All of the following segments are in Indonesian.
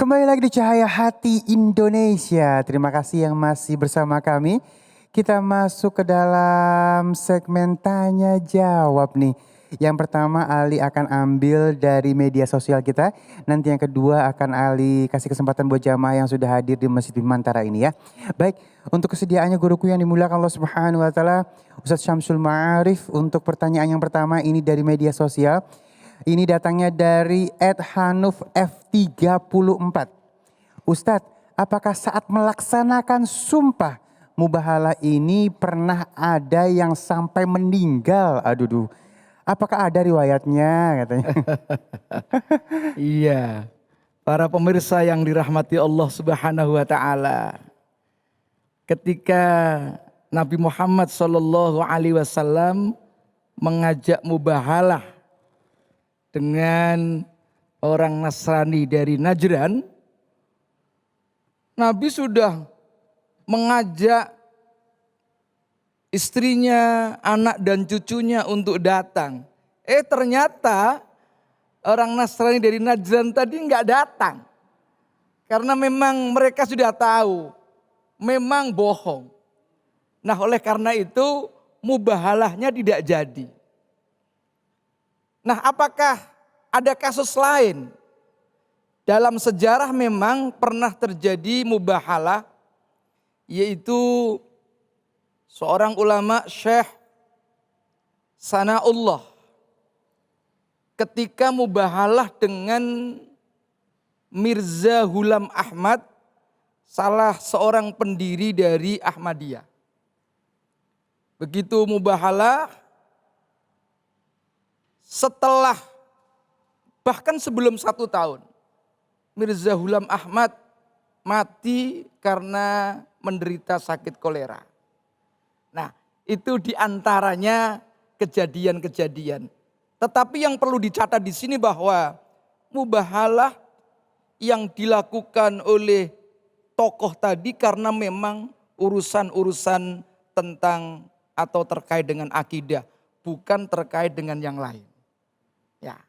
Kembali lagi di Cahaya Hati Indonesia. Terima kasih yang masih bersama kami. Kita masuk ke dalam segmen tanya jawab nih. Yang pertama Ali akan ambil dari media sosial kita. Nanti yang kedua akan Ali kasih kesempatan buat jamaah yang sudah hadir di Masjid Bimantara ini ya. Baik, untuk kesediaannya guruku yang dimuliakan Allah Subhanahu wa taala, Ustadz Syamsul Ma'arif, untuk pertanyaan yang pertama ini dari media sosial. Ini datangnya dari @hanuf_f34. Ustadz, apakah saat melaksanakan sumpah mubahalah ini pernah ada yang sampai meninggal? Aduh, apakah ada riwayatnya katanya? Iya, para pemirsa yang dirahmati Allah Subhanahu wa taala. Ketika Nabi Muhammad sallallahu alaihi wasallam mengajak mubahalah dengan orang Nasrani dari Najran, Nabi sudah mengajak istrinya, anak dan cucunya untuk datang. Ternyata orang Nasrani dari Najran tadi nggak datang. Karena memang mereka sudah tahu, memang bohong. Nah oleh karena itu mubahalahnya tidak jadi. Nah apakah ada kasus lain? Dalam sejarah memang pernah terjadi mubahalah, yaitu seorang ulama Syekh Sanaullah ketika mubahalah dengan Mirza Ghulam Ahmad, salah seorang pendiri dari Ahmadiyah. Begitu mubahalah, setelah bahkan sebelum 1 tahun, Mirza Ghulam Ahmad mati karena menderita sakit kolera. Nah, itu diantaranya kejadian-kejadian. Tetapi yang perlu dicatat di sini bahwa mubahalah yang dilakukan oleh tokoh tadi karena memang urusan-urusan tentang atau terkait dengan akidah, bukan terkait dengan yang lain. Ya.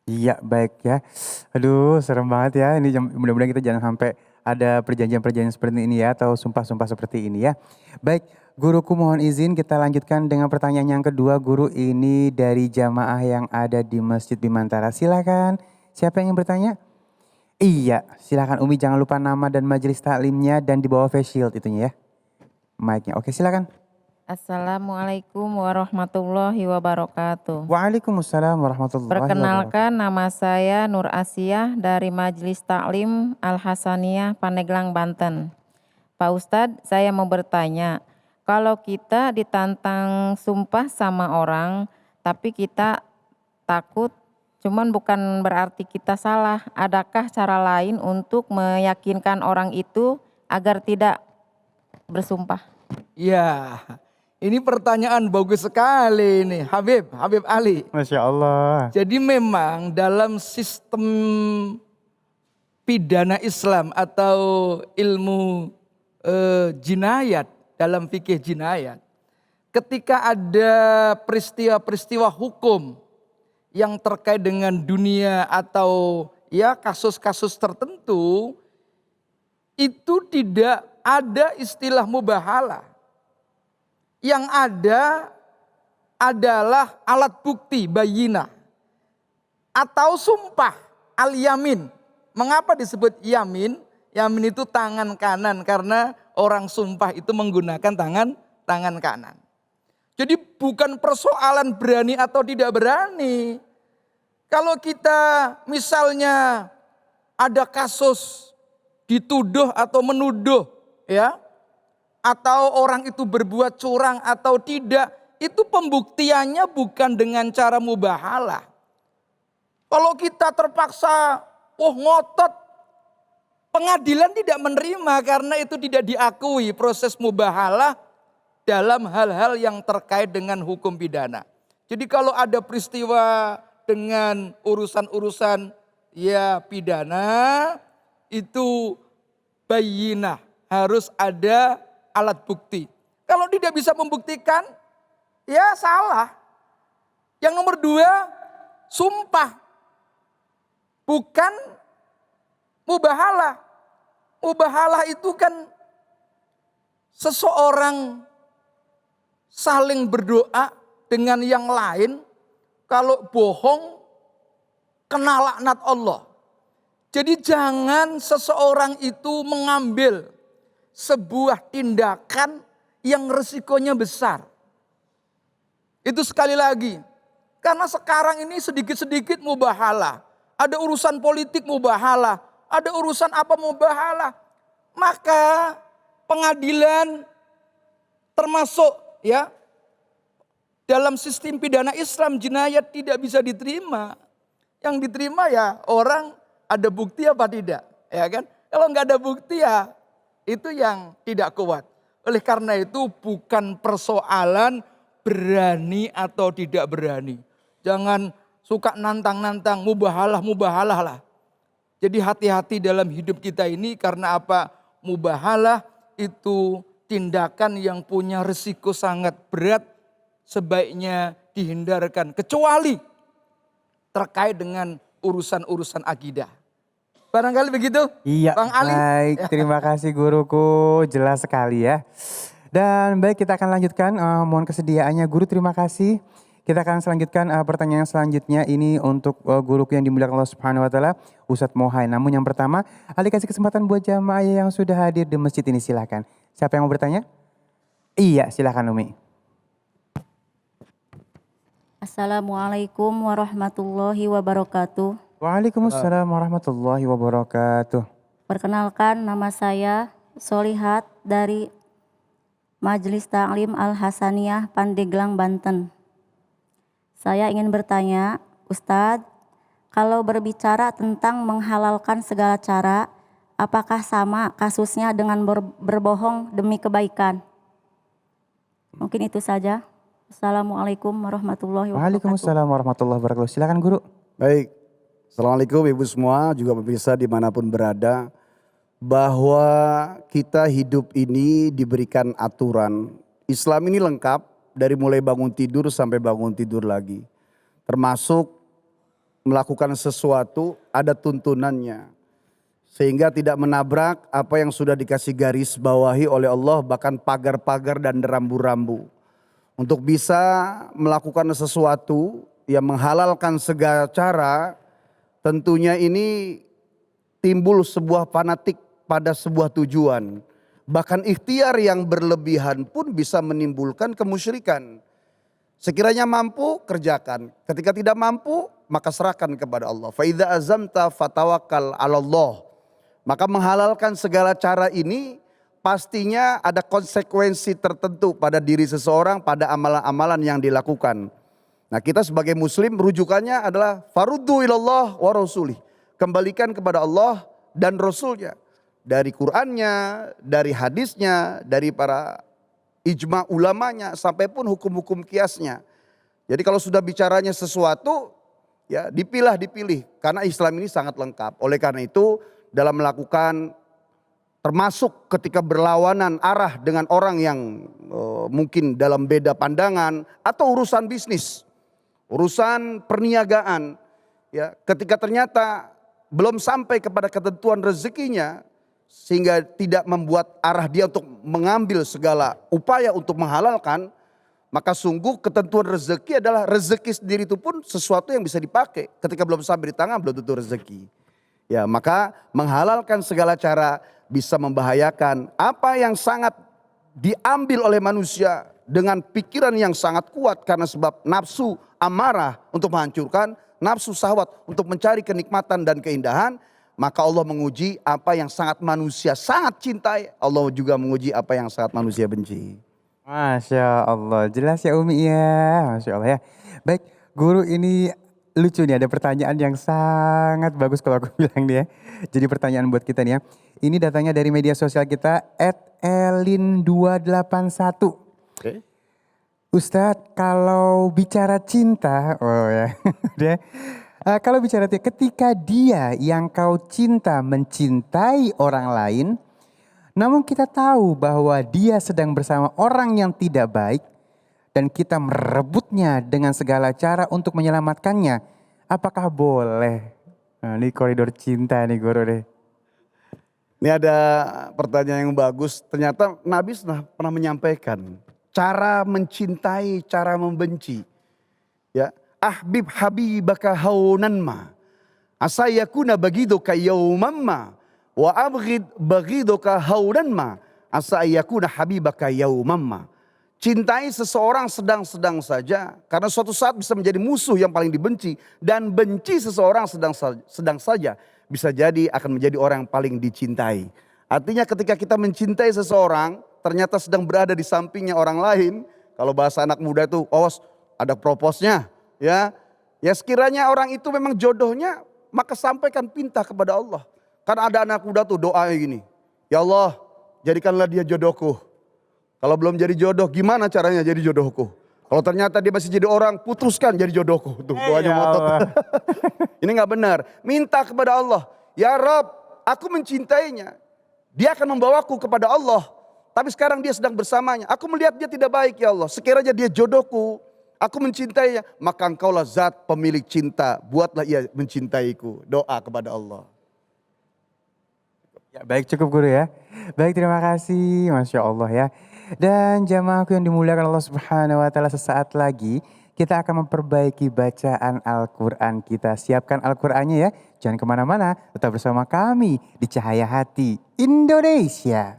Iya baik ya. Aduh serem banget ya. Ini mudah-mudahan kita jangan sampai ada perjanjian-perjanjian seperti ini ya. Atau sumpah-sumpah seperti ini ya. Baik, guruku mohon izin kita lanjutkan dengan pertanyaan yang kedua. Guru, ini dari jamaah yang ada di Masjid Bimantara. Silakan, siapa yang ingin bertanya? Iya, silakan Umi, jangan lupa nama dan majelis taklimnya dan di bawah face shield itunya ya. Mic-nya. Oke, silakan. Assalamualaikum warahmatullahi wabarakatuh. Waalaikumsalam warahmatullahi wabarakatuh. Perkenalkan, nama saya Nur Asiyah dari Majelis Taklim Al Hasaniyah Pandeglang, Banten. Pak Ustadz, saya mau bertanya, kalau kita ditantang sumpah sama orang, tapi kita takut, cuman bukan berarti kita salah. Adakah cara lain untuk meyakinkan orang itu agar tidak bersumpah? Ya, ini pertanyaan bagus sekali nih, Habib Ali. Masya Allah. Jadi memang dalam sistem pidana Islam atau ilmu jinayat, dalam fikih jinayat, ketika ada peristiwa-peristiwa hukum yang terkait dengan dunia atau ya kasus-kasus tertentu, itu tidak ada istilah mubahalah. Yang ada adalah alat bukti bayinah atau sumpah al-yamin. Mengapa disebut yamin? Yamin itu tangan kanan karena orang sumpah itu menggunakan tangan kanan. Jadi bukan persoalan berani atau tidak berani. Kalau kita misalnya ada kasus dituduh atau menuduh ya, atau orang itu berbuat curang atau tidak, itu pembuktiannya bukan dengan cara mubahalah. Kalau kita terpaksa, ngotot, pengadilan tidak menerima karena itu tidak diakui proses mubahalah dalam hal-hal yang terkait dengan hukum pidana. Jadi kalau ada peristiwa dengan urusan-urusan ya pidana, itu bayinah, harus ada alat bukti. Kalau tidak bisa membuktikan, ya salah. Yang nomor 2, sumpah. Bukan Mubahalah. Mubahalah itu kan seseorang saling berdoa dengan yang lain, kalau bohong kena laknat Allah. Jadi jangan seseorang itu mengambil sebuah tindakan yang resikonya besar. Itu sekali lagi. Karena sekarang ini sedikit-sedikit mubahalah. Ada urusan politik mubahalah. Ada urusan apa mubahalah. Maka pengadilan termasuk ya dalam sistem pidana Islam jinayat tidak bisa diterima. Yang diterima ya orang ada bukti apa tidak, ya kan? Kalau nggak ada bukti ya itu yang tidak kuat. Oleh karena itu bukan persoalan berani atau tidak berani. Jangan suka nantang-nantang, mubahalah lah. Jadi hati-hati dalam hidup kita ini karena apa? Mubahalah itu tindakan yang punya risiko sangat berat, sebaiknya dihindarkan. Kecuali terkait dengan urusan-urusan akidah. Barangkali begitu, Iya, Bang Ali. baik. Terima kasih guruku, jelas sekali ya. Dan baik, kita akan lanjutkan. Mohon kesediaannya guru, terima kasih. Kita akan selanjutkan pertanyaan selanjutnya ini untuk guruku yang dimuliakan Allah Subhanahu Wa Taala, Ustadz Mohai. Namun yang pertama, Ali kasih kesempatan buat jamaah yang sudah hadir di masjid ini, silakan. Siapa yang mau bertanya? Iya, silakan Umi. Assalamualaikum warahmatullahi wabarakatuh. Waalaikumsalam warahmatullahi wabarakatuh. Perkenalkan, nama saya Solihat dari Majelis Ta'lim Al-Hasaniyah Pandeglang, Banten. Saya ingin bertanya, Ustadz, kalau berbicara tentang menghalalkan segala cara, apakah sama kasusnya dengan berbohong demi kebaikan? Mungkin itu saja. Assalamualaikum warahmatullahi wabarakatuh. Waalaikumsalam warahmatullahi wabarakatuh. Silakan guru. Baik, Assalamualaikum Ibu semua, juga pemirsa dimanapun berada. Bahwa kita hidup ini diberikan aturan. Islam ini lengkap dari mulai bangun tidur sampai bangun tidur lagi. Termasuk melakukan sesuatu ada tuntunannya. Sehingga tidak menabrak apa yang sudah dikasih garis bawahi oleh Allah, bahkan pagar-pagar dan rambu-rambu. Untuk bisa melakukan sesuatu yang menghalalkan segala cara, tentunya ini timbul sebuah fanatik pada sebuah tujuan. Bahkan ikhtiar yang berlebihan pun bisa menimbulkan kemusyrikan. Sekiranya mampu, kerjakan. Ketika tidak mampu, maka serahkan kepada Allah. Fa idza azamta fatawakkal 'alallah. Maka menghalalkan segala cara ini pastinya ada konsekuensi tertentu pada diri seseorang, pada amalan-amalan yang dilakukan. Nah, kita sebagai muslim rujukannya adalah faruddu ilallah wa rasulih. Kembalikan kepada Allah dan Rasulnya. Dari Qur'annya, dari hadisnya, dari para ijma ulamanya, sampai pun hukum-hukum kiasnya. Jadi kalau sudah bicaranya sesuatu, ya dipilih. Karena Islam ini sangat lengkap. Oleh karena itu dalam melakukan, termasuk ketika berlawanan arah dengan orang yang mungkin dalam beda pandangan, atau urusan bisnis, urusan perniagaan, ya ketika ternyata belum sampai kepada ketentuan rezekinya, sehingga tidak membuat arah dia untuk mengambil segala upaya untuk menghalalkan, maka sungguh ketentuan rezeki adalah rezeki sendiri itu pun sesuatu yang bisa dipakai. Ketika belum sampai di tangan belum tentu rezeki. Ya, maka menghalalkan segala cara bisa membahayakan. Apa yang sangat diambil oleh manusia dengan pikiran yang sangat kuat karena sebab nafsu amarah untuk menghancurkan, nafsu syahwat untuk mencari kenikmatan dan keindahan, maka Allah menguji apa yang sangat manusia sangat cintai, Allah juga menguji apa yang sangat manusia benci. Masya Allah, jelas ya Umi ya, Masya Allah ya. Baik, guru ini lucu nih, ada pertanyaan yang sangat bagus kalau aku bilang nih ya. Jadi pertanyaan buat kita nih ya. Ini datangnya dari media sosial kita @elin281. Oke. Ustadz, kalau bicara cinta, kalau bicara cinta, ketika dia yang kau cinta mencintai orang lain, namun kita tahu bahwa dia sedang bersama orang yang tidak baik dan kita merebutnya dengan segala cara untuk menyelamatkannya, apakah boleh? Nah, ini koridor cinta nih guru deh. Ini ada pertanyaan yang bagus. Ternyata Nabi pernah menyampaikan cara mencintai, cara membenci. Ya, ahbib habibaka haunan ma. Asayakuna bagidoka yauman ma. Wa abghid bagidoka haunan ma. Asayakuna habibaka yauman ma. Cintai seseorang sedang-sedang saja. Karena suatu saat bisa menjadi musuh yang paling dibenci. Dan benci seseorang sedang saja. Bisa jadi akan menjadi orang yang paling dicintai. Artinya ketika kita mencintai seseorang, ternyata sedang berada di sampingnya orang lain. Kalau bahasa anak muda itu, ada proposnya. Ya sekiranya orang itu memang jodohnya, maka sampaikan pinta kepada Allah. Karena ada anak muda tuh doa gini. Ya Allah, jadikanlah dia jodohku. Kalau belum jadi jodoh, gimana caranya jadi jodohku? Kalau ternyata dia masih jadi orang, putuskan jadi jodohku. Tuh doanya motot. Ini gak benar. Minta kepada Allah. Ya Rob, aku mencintainya. Dia akan membawaku kepada Allah. Tapi sekarang dia sedang bersamanya. Aku melihat dia tidak baik ya Allah. Sekiranya dia jodohku. Aku mencintainya. Maka engkaulah zat pemilik cinta. Buatlah ia mencintaiku. Doa kepada Allah. Ya, baik cukup guru ya. Baik terima kasih. Masya Allah ya. Dan jamaahku yang dimuliakan Allah Subhanahu wa Ta'ala, sesaat lagi kita akan memperbaiki bacaan Al-Quran kita. Siapkan Al-Qurannya ya. Jangan kemana-mana, tetap bersama kami di Cahaya Hati Indonesia.